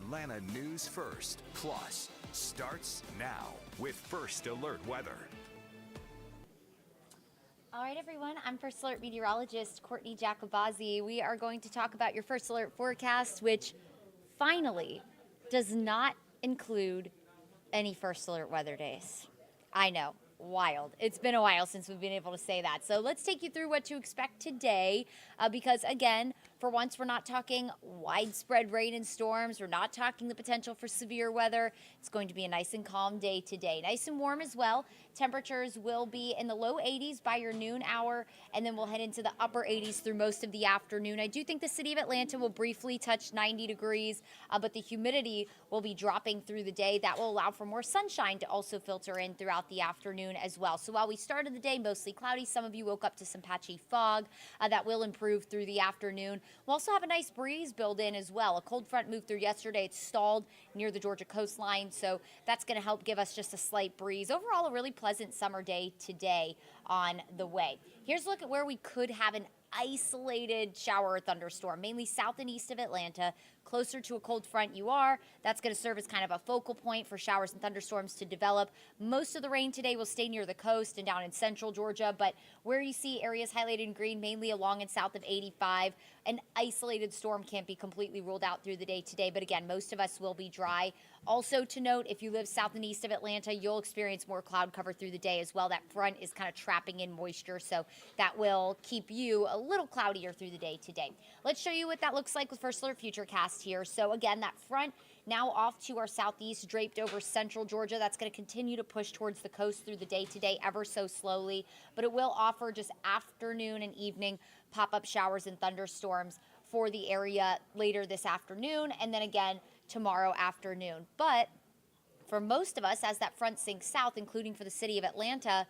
Atlanta News First Plus starts now with First Alert Weather. All right, everyone. I'm First Alert meteorologist Courtney Jacobazzi. We are going to talk about your First Alert forecast, which finally does not include any First Alert weather days. I know, wild. It's been a while since we've been able to say that. So let's take you through what to expect today because, again, for once, we're not talking widespread rain and storms. We're not talking the potential for severe weather. It's going to be a nice and calm day today. Nice and warm as well. Temperatures will be in the low 80s by your noon hour, and then we'll head into the upper 80s through most of the afternoon. I do think the city of Atlanta will briefly touch 90 degrees, but the humidity will be dropping through the day. That will allow for more sunshine to also filter in throughout the afternoon as well. So while we started the day mostly cloudy, some of you woke up to some patchy fog. That will improve through the afternoon. We'll also have a nice breeze build in as well. A cold front moved through yesterday. It's stalled near the Georgia coastline, so that's going to help give us just a slight breeze. Overall, a really pleasant summer day today on the way. Here's a look at where we could have an isolated shower or thunderstorm, mainly south and east of Atlanta. Closer to a cold front you are, that's going to serve as kind of a focal point for showers and thunderstorms to develop. Most of the rain today will stay near the coast and down in central Georgia, but where you see areas highlighted in green, mainly along and south of 85, an isolated storm can't be completely ruled out through the day today, but again, most of us will be dry. Also to note, if you live south and east of Atlanta, you'll experience more cloud cover through the day as well. That front is kind of trapping in moisture, so that will keep you a little cloudier through the day today. Let's show you what that looks like with First Alert Futurecast here. So again, that front now off to our southeast, draped over central Georgia. That's going to continue to push towards the coast through the day today ever so slowly, but it will offer just afternoon and evening pop-up showers and thunderstorms for the area later this afternoon and then again tomorrow afternoon. But for most of us, as that front sinks south, including for the city of Atlanta,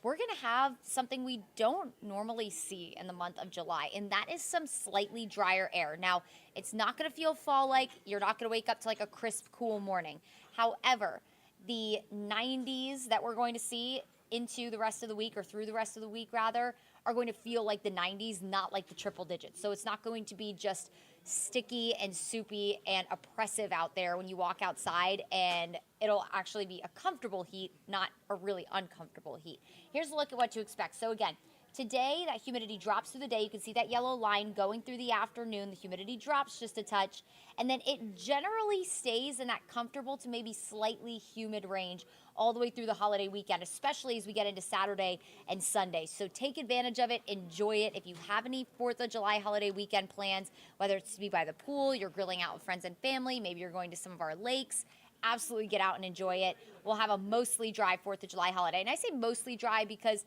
we're going to have something we don't normally see in the month of July, and that is some slightly drier air. Now, it's not going to feel fall-like. You're not going to wake up to like a crisp, cool morning. However, the 90s that we're going to see into the rest of the week, or through the rest of the week rather, are going to feel like the 90s, not like the triple digits. So it's not going to be just sticky and soupy and oppressive out there when you walk outside, and it'll actually be a comfortable heat, not a really uncomfortable heat. Here's a look at what to expect. So again, today that humidity drops through the day. You can see that yellow line going through the afternoon. The humidity drops just a touch, and then it generally stays in that comfortable to maybe slightly humid range all the way through the holiday weekend, especially as we get into Saturday and Sunday. So take advantage of it, enjoy it. If you have any 4th of July holiday weekend plans, whether it's to be by the pool, you're grilling out with friends and family, maybe you're going to some of our lakes, absolutely get out and enjoy it. We'll have a mostly dry 4th of July holiday. And I say mostly dry because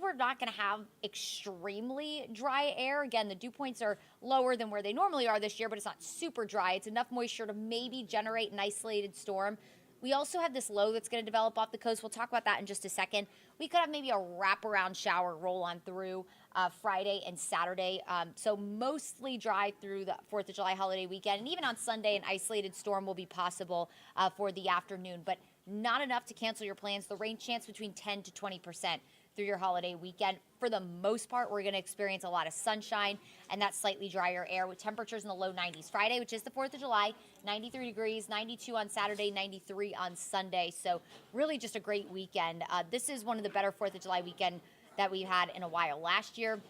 we're not going to have extremely dry air. Again, the dew points are lower than where they normally are this year, but it's not super dry. It's enough moisture to maybe generate an isolated storm. We also have this low that's going to develop off the coast. We'll talk about that in just a second. We could have maybe a wraparound shower roll on through Friday and Saturday. So mostly dry through the 4th of July holiday weekend. And even on Sunday, an isolated storm will be possible for the afternoon, but not enough to cancel your plans. The rain chance between 10 to 20% through your holiday weekend. For the most part, we're going to experience a lot of sunshine and that slightly drier air with temperatures in the low 90s. Friday, which is the 4th of July, 93 degrees, 92 on Saturday, 93 on Sunday. So really just a great weekend. This is one of the better 4th of July weekend that we've had in a while. Last year,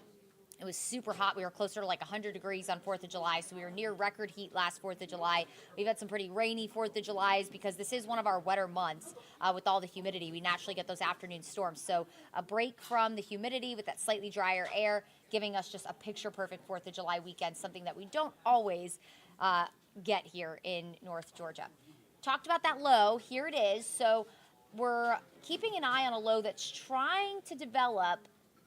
it was super hot. We were closer to like 100 degrees on 4th of July, so we were near record heat last 4th of July. We've had some pretty rainy 4th of Julys because this is one of our wetter months with all the humidity. We naturally get those afternoon storms. So a break from the humidity with that slightly drier air, giving us just a picture-perfect 4th of July weekend, something that we don't always get here in North Georgia. Talked about that low. Here it is. So we're keeping an eye on a low that's trying to develop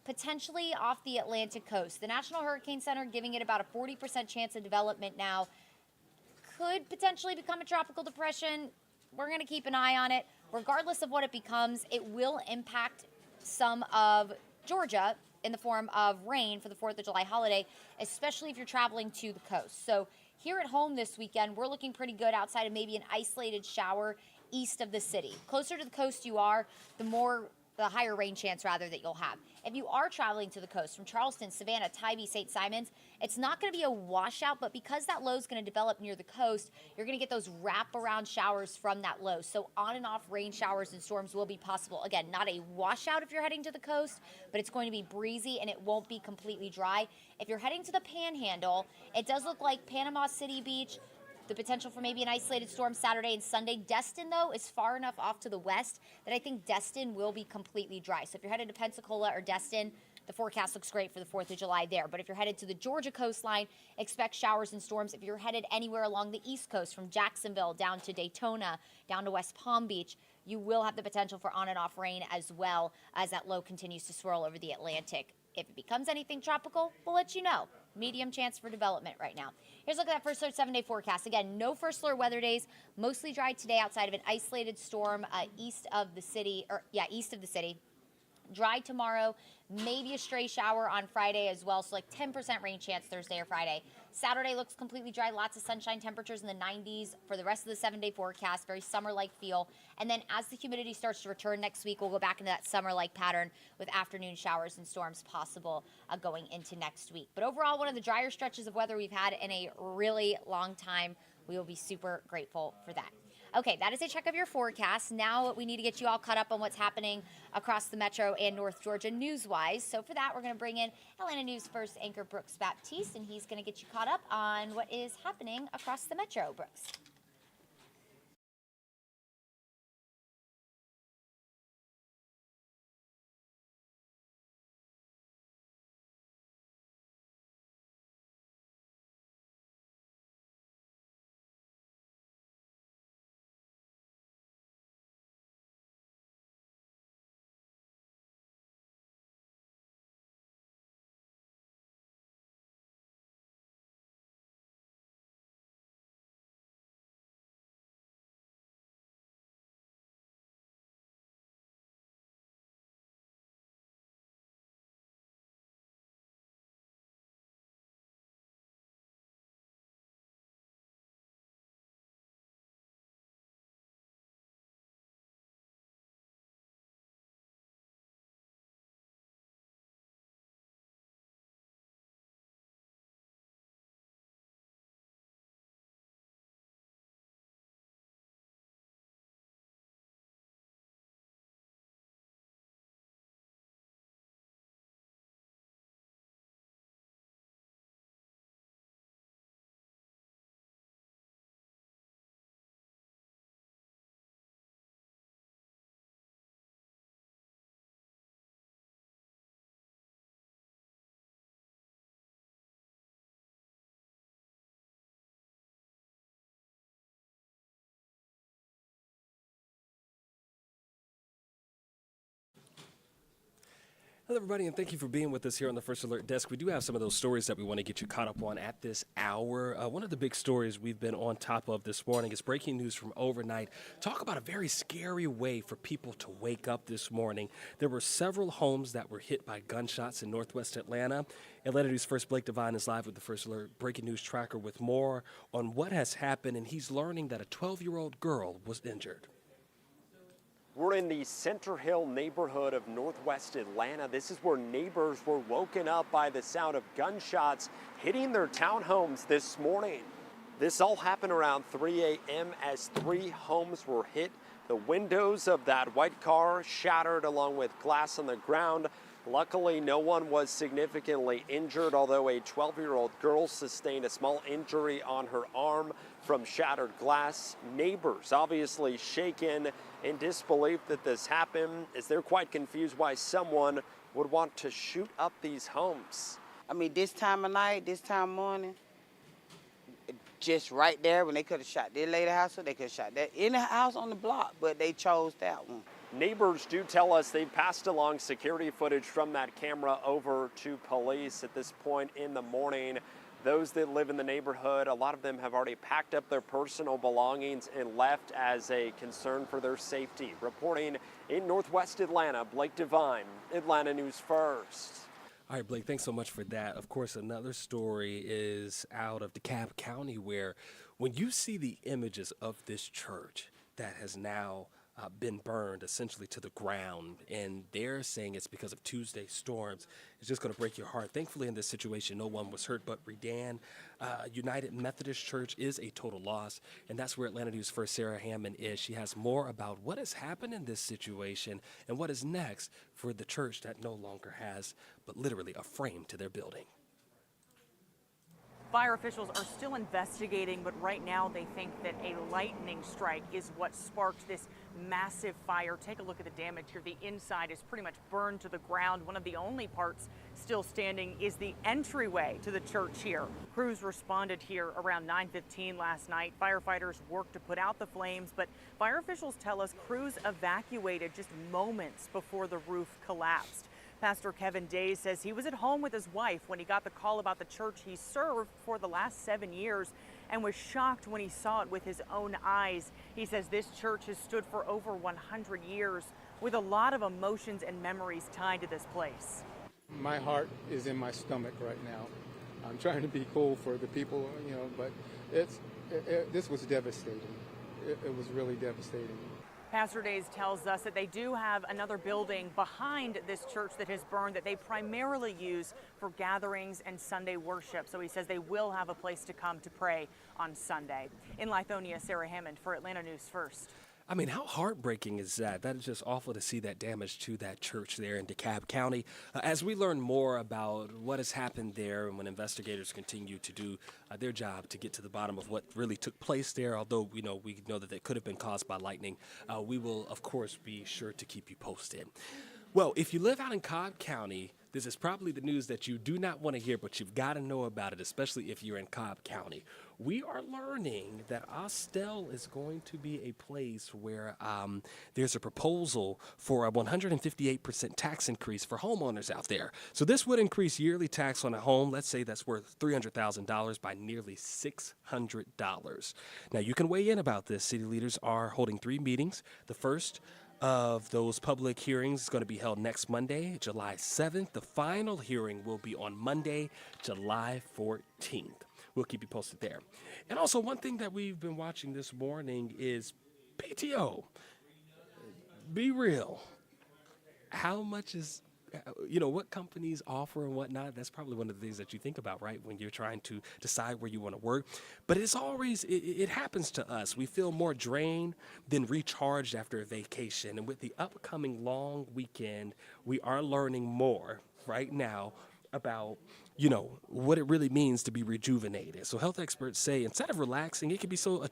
potentially off the Atlantic coast. The National Hurricane Center giving it about a 40% chance of development now. Could potentially become a tropical depression. We're going to keep an eye on it. Regardless of what it becomes, it will impact some of Georgia in the form of rain for the 4th of July holiday, especially if you're traveling to the coast. So here at home this weekend, we're looking pretty good outside of maybe an isolated shower east of the city. Closer to the coast you are, the more the higher rain chance rather that you'll have. If you are traveling to the coast from Charleston, Savannah, Tybee, St. Simons, it's not going to be a washout, but because that low is going to develop near the coast, you're going to get those wraparound showers from that low. So on and off rain showers and storms will be possible. Again, not a washout if you're heading to the coast, but it's going to be breezy and it won't be completely dry. If you're heading to the Panhandle, it does look like Panama City Beach, the potential for maybe an isolated storm Saturday and Sunday. Destin, though, is far enough off to the west that I think Destin will be completely dry. So if you're headed to Pensacola or Destin, the forecast looks great for the 4th of July there. But if you're headed to the Georgia coastline, expect showers and storms. If you're headed anywhere along the East Coast, from Jacksonville down to Daytona, down to West Palm Beach, you will have the potential for on and off rain as well as that low continues to swirl over the Atlantic. If it becomes anything tropical, we'll let you know. Medium chance for development right now. Here's a look at that First Alert 7-day forecast. Again, no First Alert weather days. Mostly dry today outside of an isolated storm east of the city. Dry tomorrow, maybe a stray shower on Friday as well, so like 10% rain chance Thursday or Friday. Saturday looks completely dry, lots of sunshine, temperatures in the 90s for the rest of the 7-day forecast, very summer-like feel. And then as the humidity starts to return next week, we'll go back into that summer-like pattern with afternoon showers and storms possible going into next week. But overall, one of the drier stretches of weather we've had in a really long time. We will be super grateful for that. Okay, that is a check of your forecast. Now we need to get you all caught up on what's happening across the metro and North Georgia news-wise. So for that, we're going to bring in Atlanta News First anchor Brooks Baptiste, and he's going to get you caught up on what is happening across the metro. Brooks. Hello, everybody, and thank you for being with us here on the First Alert Desk. We do have some of those stories that we want to get you caught up on at this hour. One of the big stories we've been on top of this morning is breaking news from overnight. Talk about a very scary way for people to wake up this morning. There were several homes that were hit by gunshots in northwest Atlanta. Atlanta News First Blake Devine is live with the First Alert Breaking News Tracker with more on what has happened, and he's learning that a 12-year-old girl was injured. We're in the Center Hill neighborhood of northwest Atlanta. This is where neighbors were woken up by the sound of gunshots hitting their townhomes this morning. This all happened around 3 a.m. as 3 homes were hit. The windows of that white car shattered along with glass on the ground. Luckily, no one was significantly injured, although a 12-year-old girl sustained a small injury on her arm from shattered glass. Neighbors obviously shaken in disbelief that this happened, as they're quite confused why someone would want to shoot up these homes. I mean, this time of night, this time of morning, just right there when they could have shot their lady house, or they could have shot that in the house on the block, but they chose that one. Neighbors do tell us they've passed along security footage from that camera over to police at this point in the morning. Those that live in the neighborhood, a lot of them have already packed up their personal belongings and left as a concern for their safety. Reporting in northwest Atlanta, Blake Devine, Atlanta News First. All right, Blake, thanks so much for that. Of course, another story is out of DeKalb County, where when you see the images of this church that has now been burned essentially to the ground, and they're saying it's because of Tuesday storms. It's just going to break your heart. Thankfully, in this situation, no one was hurt, but Redan United Methodist Church is a total loss, and that's where Atlanta News First Sarah Hammond is. She has more about what has happened in this situation and what is next for the church that no longer has, but literally, a frame to their building. Fire officials are still investigating, but right now they think that a lightning strike is what sparked this massive fire. Take a look at the damage here. The inside is pretty much burned to the ground. One of the only parts still standing is the entryway to the church here. Crews responded here around 9:15 last night. Firefighters worked to put out the flames, but fire officials tell us crews evacuated just moments before the roof collapsed. Pastor Kevin Days says he was at home with his wife when he got the call about the church he served for the last 7 years and was shocked when he saw it with his own eyes. He says this church has stood for over 100 years with a lot of emotions and memories tied to this place. My heart is in my stomach right now. I'm trying to be cool for the people, but this was devastating. It was really devastating. Pastor Days tells us that they do have another building behind this church that has burned that they primarily use for gatherings and Sunday worship. So he says they will have a place to come to pray on Sunday. In Lithonia, Sarah Hammond for Atlanta News First. I mean, how heartbreaking is that? That is just awful to see that damage to that church there in DeKalb County. As we learn more about what has happened there and when investigators continue to do their job to get to the bottom of what really took place there, although we know that they could have been caused by lightning, we will, of course, be sure to keep you posted. Well, if you live out in Cobb County, this is probably the news that you do not want to hear, but you've got to know about it, especially if you're in Cobb County. We are learning that Austell is going to be a place where there's a proposal for a 158% tax increase for homeowners out there. So this would increase yearly tax on a home, let's say that's worth $300,000, by nearly $600. Now, you can weigh in about this. City leaders are holding 3 meetings. The first of those public hearings is going to be held next Monday, July 7th. The final hearing will be on Monday, July 14th. We'll keep you posted there. And also, one thing that we've been watching this morning is PTO. Be real. How much is, what companies offer and whatnot? That's probably one of the things that you think about, right, when you're trying to decide where you want to work. But it's always, it happens to us. We feel more drained than recharged after a vacation. And with the upcoming long weekend, we are learning more right now about what it really means to be rejuvenated. So health experts say instead of relaxing, it can be so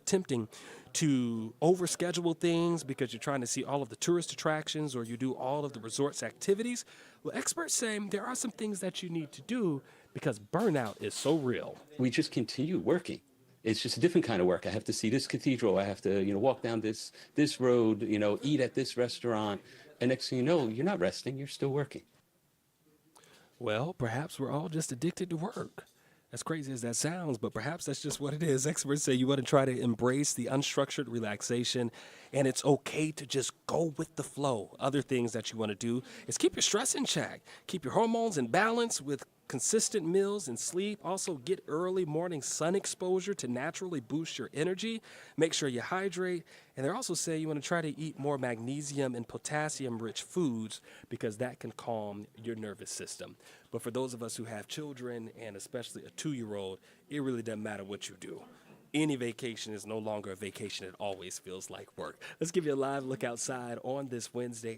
tempting to overschedule things because you're trying to see all of the tourist attractions or you do all of the resort's activities. Well, experts say there are some things that you need to do because burnout is so real. We just continue working. It's just a different kind of work. I have to see this cathedral. I have to, walk down this road, eat at this restaurant. And next thing you know, you're not resting, you're still working. Well, perhaps we're all just addicted to work. As crazy as that sounds, but perhaps that's just what it is. Experts say you want to try to embrace the unstructured relaxation, and it's okay to just go with the flow. Other things that you want to do is keep your stress in check, keep your hormones in balance with consistent meals and sleep. Also, get early morning sun exposure to naturally boost your energy. Make sure you hydrate. And they also say you want to try to eat more magnesium and potassium-rich foods because that can calm your nervous system. But for those of us who have children, and especially a 2-year-old, it really doesn't matter what you do. Any vacation is no longer a vacation. It always feels like work. Let's give you a live look outside on this Wednesday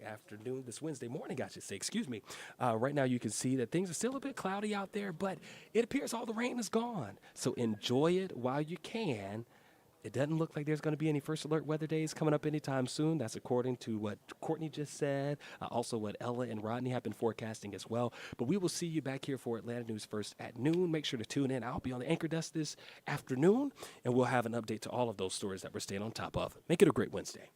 morning, I should say, excuse me. Right now you can see that things are still a bit cloudy out there, but it appears all the rain is gone. So enjoy it while you can. It doesn't look like there's going to be any first alert weather days coming up anytime soon. That's according to what Courtney just said, also what Ella and Rodney have been forecasting as well. But we will see you back here for Atlanta News First at noon. Make sure to tune in. I'll be on the Anchor Desk this afternoon, and we'll have an update to all of those stories that we're staying on top of. Make it a great Wednesday.